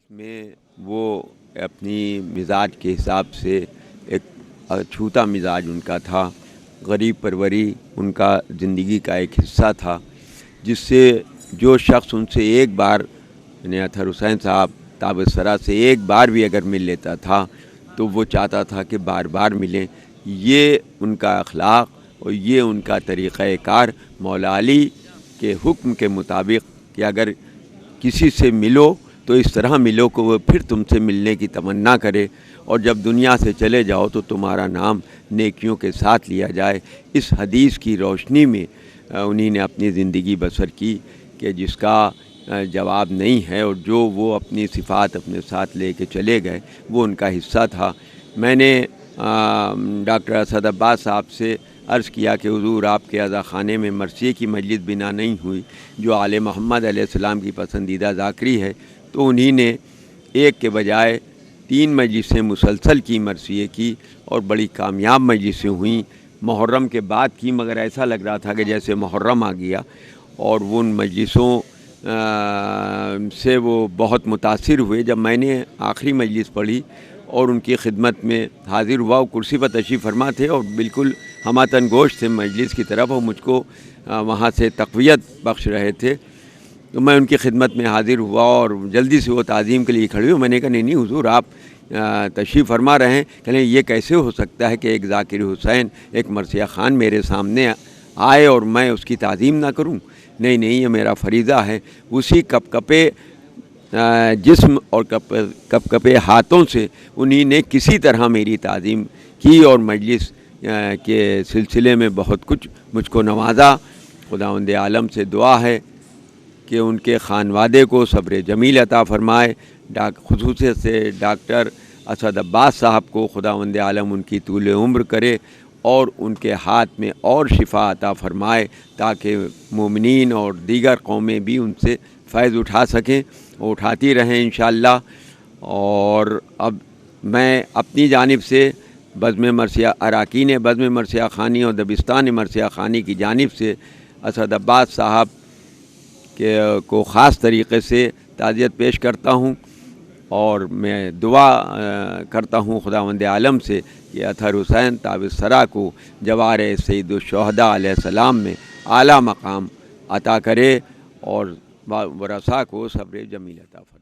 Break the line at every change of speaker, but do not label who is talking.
میں وہ اپنی مزاج کے حساب سے ایک چھوٹا مزاج ان کا تھا، غریب پروری ان کا زندگی کا ایک حصہ تھا، جس سے جو شخص ان سے ایک بار یعنی اطہر حسین صاحب تابسترا سے ایک بار بھی اگر مل لیتا تھا تو وہ چاہتا تھا کہ بار بار ملیں۔ یہ ان کا اخلاق اور یہ ان کا طریقہ کار مولا علی کے حکم کے مطابق کہ اگر کسی سے ملو تو اس طرح ملو کہ وہ پھر تم سے ملنے کی تمنا کرے، اور جب دنیا سے چلے جاؤ تو تمہارا نام نیکیوں کے ساتھ لیا جائے۔ اس حدیث کی روشنی میں انہی نے اپنی زندگی بسر کی کہ جس کا جواب نہیں ہے، اور جو وہ اپنی صفات اپنے ساتھ لے کے چلے گئے وہ ان کا حصہ تھا۔ میں نے ڈاکٹر اسد عباس صاحب سے عرض کیا کہ حضور آپ کے عزا خانے میں مرثیے کی مجلس بنا نہیں ہوئی جو آل محمد علیہ السلام کی پسندیدہ ذاکری ہے، تو انہی نے ایک کے بجائے 3 مجلسیں مسلسل کی مرثیے کی، اور بڑی کامیاب مجلسیں ہوئیں۔ محرم کے بعد کی، مگر ایسا لگ رہا تھا کہ جیسے محرم آ گیا، اور وہ ان مجلسوں سے وہ بہت متاثر ہوئے۔ جب میں نے آخری مجلس پڑھی اور ان کی خدمت میں حاضر ہوا، وہ کرسی پر تشریف فرما تھے اور بالکل ہماتن گوش تھے مجلس کی طرف، اور مجھ کو وہاں سے تقویت بخش رہے تھے، تو میں ان کی خدمت میں حاضر ہوا اور جلدی سے وہ تعظیم کے لیے کھڑے ہوئے۔ میں نے کہا نہیں حضور آپ تشریف فرما رہے ہیں، کہ یہ کیسے ہو سکتا ہے کہ ایک ذاکر حسین، ایک مرثیہ خان میرے سامنے آئے اور میں اس کی تعظیم نہ کروں؟ نہیں یہ میرا فریضہ ہے۔ اسی کپ کپے جسم اور کپ کپے ہاتھوں سے انہی نے کسی طرح میری تعظیم کی، اور مجلس کے سلسلے میں بہت کچھ مجھ کو نوازا۔ خداوند عالم سے دعا ہے کہ ان کے خانوادے کو صبر جمیل عطا فرمائے، خصوصیت سے ڈاکٹر اسد عباس صاحب کو خداوند عالم ان کی طول عمر کرے اور ان کے ہاتھ میں اور شفا عطا فرمائے، تاکہ مومنین اور دیگر قومیں بھی ان سے فیض اٹھا سکیں اور اٹھاتی رہیں انشاءاللہ۔ اور اب میں اپنی جانب سے بزم مرثیہ اراکین بزم مرثیہ خانی اور دبستان مرثیہ خانی کی جانب سے اسد عباس صاحب کو خاص طریقے سے تعزیت پیش کرتا ہوں، اور میں دعا کرتا ہوں خداوند عالم سے کہ اطہر حسین تابسترا کو جوار سید الشہداء علیہ السلام میں اعلیٰ مقام عطا کرے، اور ورثاء کو صبر جمیل عطا فرمائے۔